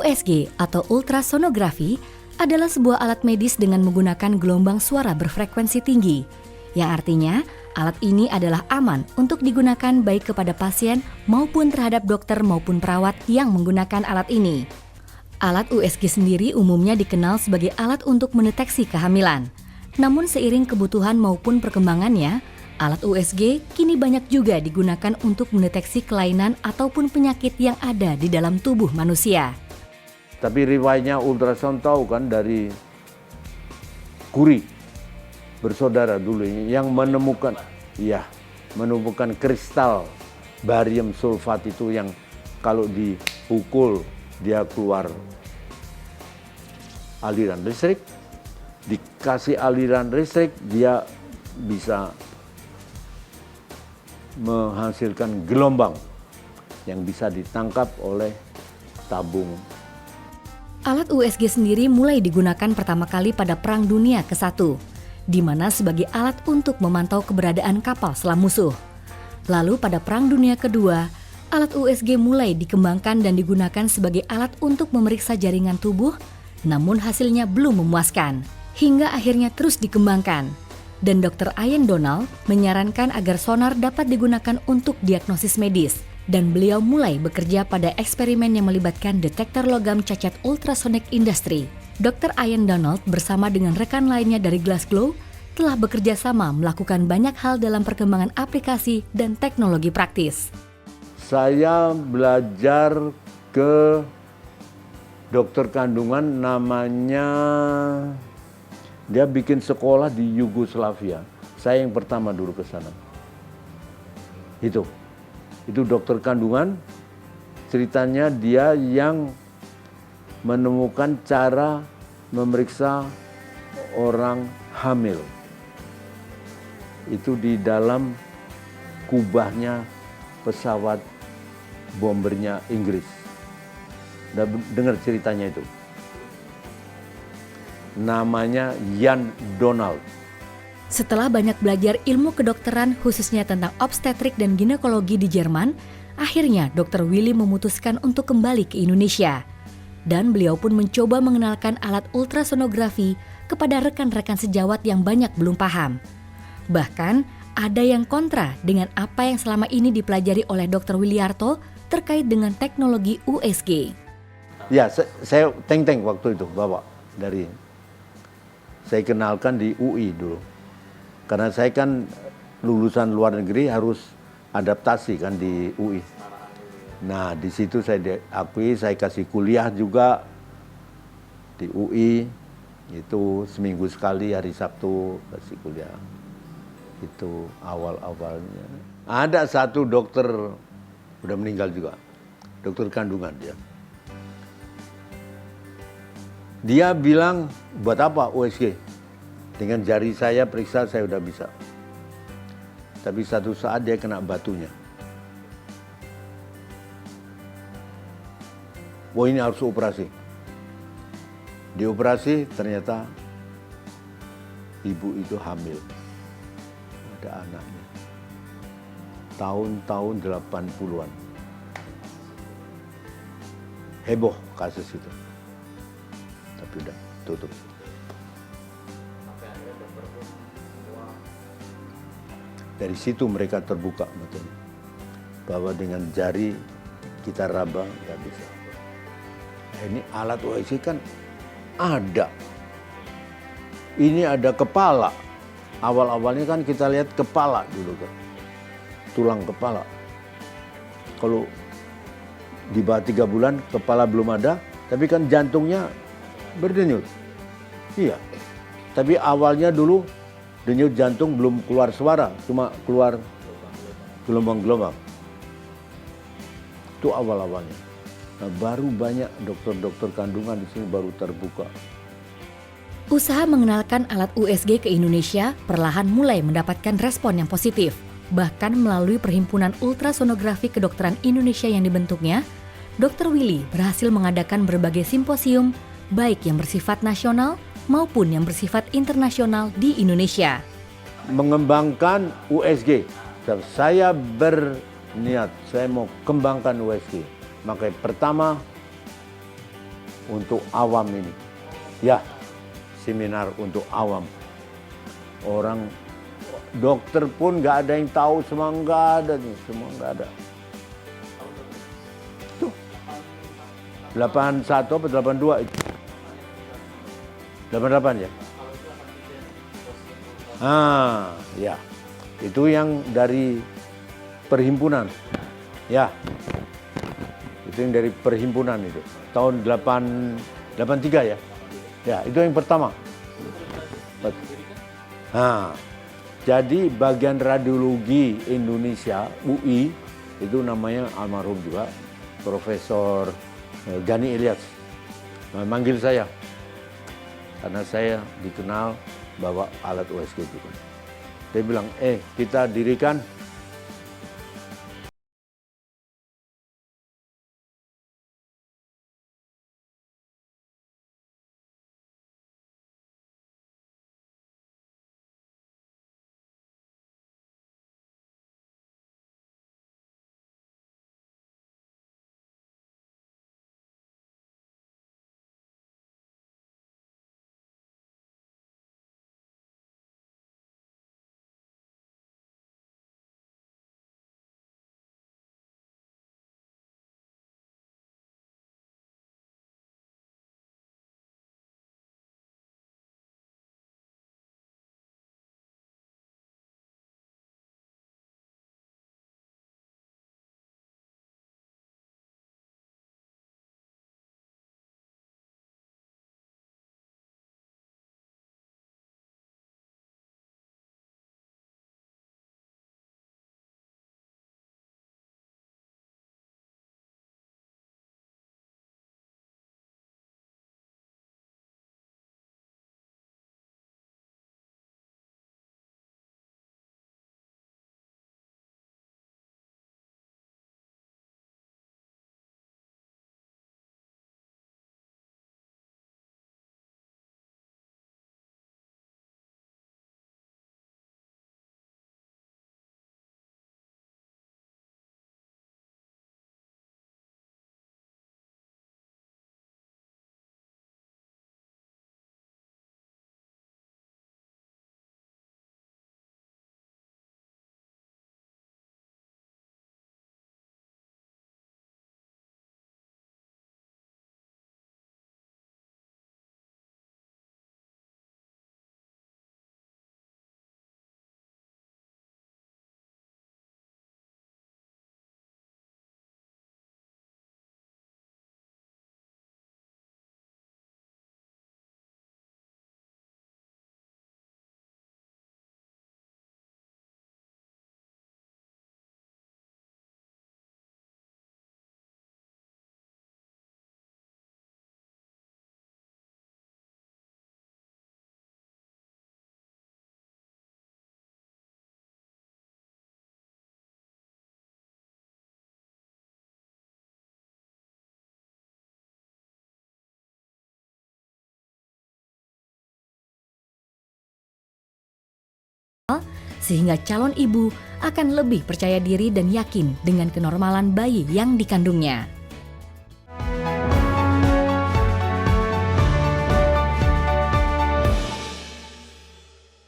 USG atau ultrasonografi adalah sebuah alat medis dengan menggunakan gelombang suara berfrekuensi tinggi, yang artinya alat ini adalah aman untuk digunakan baik kepada pasien maupun terhadap dokter maupun perawat yang menggunakan alat ini. Alat USG sendiri umumnya dikenal sebagai alat untuk mendeteksi kehamilan. Namun seiring kebutuhan maupun perkembangannya, alat USG kini banyak juga digunakan untuk mendeteksi kelainan ataupun penyakit yang ada di dalam tubuh manusia. Tapi riwayatnya ultrasound tahu kan dari Curie, bersaudara dulu yang menemukan kristal barium sulfat itu yang kalau dipukul dia keluar aliran listrik, dikasih aliran listrik dia bisa menghasilkan gelombang yang bisa ditangkap oleh tabung. Alat USG sendiri mulai digunakan pertama kali pada Perang Dunia ke-1, di mana sebagai alat untuk memantau keberadaan kapal selam musuh. Lalu pada Perang Dunia Kedua, alat USG mulai dikembangkan dan digunakan sebagai alat untuk memeriksa jaringan tubuh, namun hasilnya belum memuaskan, hingga akhirnya terus dikembangkan. Dan Dr. Ian Donald menyarankan agar sonar dapat digunakan untuk diagnosis medis, dan beliau mulai bekerja pada eksperimen yang melibatkan detektor logam cacat ultrasonic industry. Dr. Ian Donald bersama dengan rekan lainnya dari Glasgow telah bekerja sama melakukan banyak hal dalam perkembangan aplikasi dan teknologi praktis. Saya belajar ke dokter kandungan namanya, dia bikin sekolah di Yugoslavia. Saya yang pertama dulu ke sana. Itu dokter kandungan, ceritanya dia yang menemukan cara memeriksa orang hamil. Itu di dalam kubahnya pesawat bombernya Inggris. Udah dengar ceritanya itu? Namanya Ian Donald. Setelah banyak belajar ilmu kedokteran khususnya tentang obstetrik dan ginekologi di Jerman, akhirnya Dr. Willy memutuskan untuk kembali ke Indonesia. Dan beliau pun mencoba mengenalkan alat ultrasonografi kepada rekan-rekan sejawat yang banyak belum paham. Bahkan ada yang kontra dengan apa yang selama ini dipelajari oleh Dr. Wiliarto terkait dengan teknologi USG. Ya, saya teng-teng waktu itu, Bapak. Saya kenalkan di UI dulu. Karena saya kan lulusan luar negeri harus adaptasi kan di UI. Nah, di situ saya diakui, saya kasih kuliah juga di UI. Itu seminggu sekali hari Sabtu kasih kuliah. Itu awal-awalnya. Ada satu dokter, udah meninggal juga, dokter kandungan dia. Dia bilang, buat apa USG? Dengan jari saya periksa saya udah bisa. Tapi satu saat dia kena batunya. Wah, ini harus operasi. Dioperasi ternyata ibu itu hamil. Ada anaknya. Tahun-tahun 80-an. Heboh kasus itu. Tapi udah tutup. Dari situ mereka terbuka betul. Bahwa dengan jari kita raba nggak bisa. Ini alat USG kan ada. Ini ada kepala. Awal-awalnya kan kita lihat kepala dulu kan. Tulang kepala. Kalau di bawah 3 bulan kepala belum ada, tapi kan jantungnya berdenyut. Iya. Tapi awalnya dulu denyut jantung belum keluar suara, cuma keluar gelombang-gelombang. Itu awal-awalnya. Nah, baru banyak dokter-dokter kandungan di sini baru terbuka. Usaha mengenalkan alat USG ke Indonesia perlahan mulai mendapatkan respon yang positif. Bahkan melalui Perhimpunan Ultrasonografi Kedokteran Indonesia yang dibentuknya, Dr. Willy berhasil mengadakan berbagai simposium, baik yang bersifat nasional maupun yang bersifat internasional di Indonesia. Mengembangkan USG. Saya berniat, saya mau kembangkan USG. Makanya pertama, untuk awam ini. Ya, seminar untuk awam. Orang dokter pun nggak ada yang tahu, semua nggak ada nih, semua nggak ada. Tuh, 81 apa 82 itu? 88 ya? Ya. Itu yang dari perhimpunan. Ya. Itu yang dari perhimpunan itu. Tahun 83 ya? Ya, itu yang pertama. Jadi bagian radiologi Indonesia, UI, itu namanya almarhum juga, Profesor Gani Ilyas. Manggil saya, karena saya dikenal bawa alat USG itu. Dia bilang, kita dirikan sehingga calon ibu akan lebih percaya diri dan yakin dengan kenormalan bayi yang dikandungnya.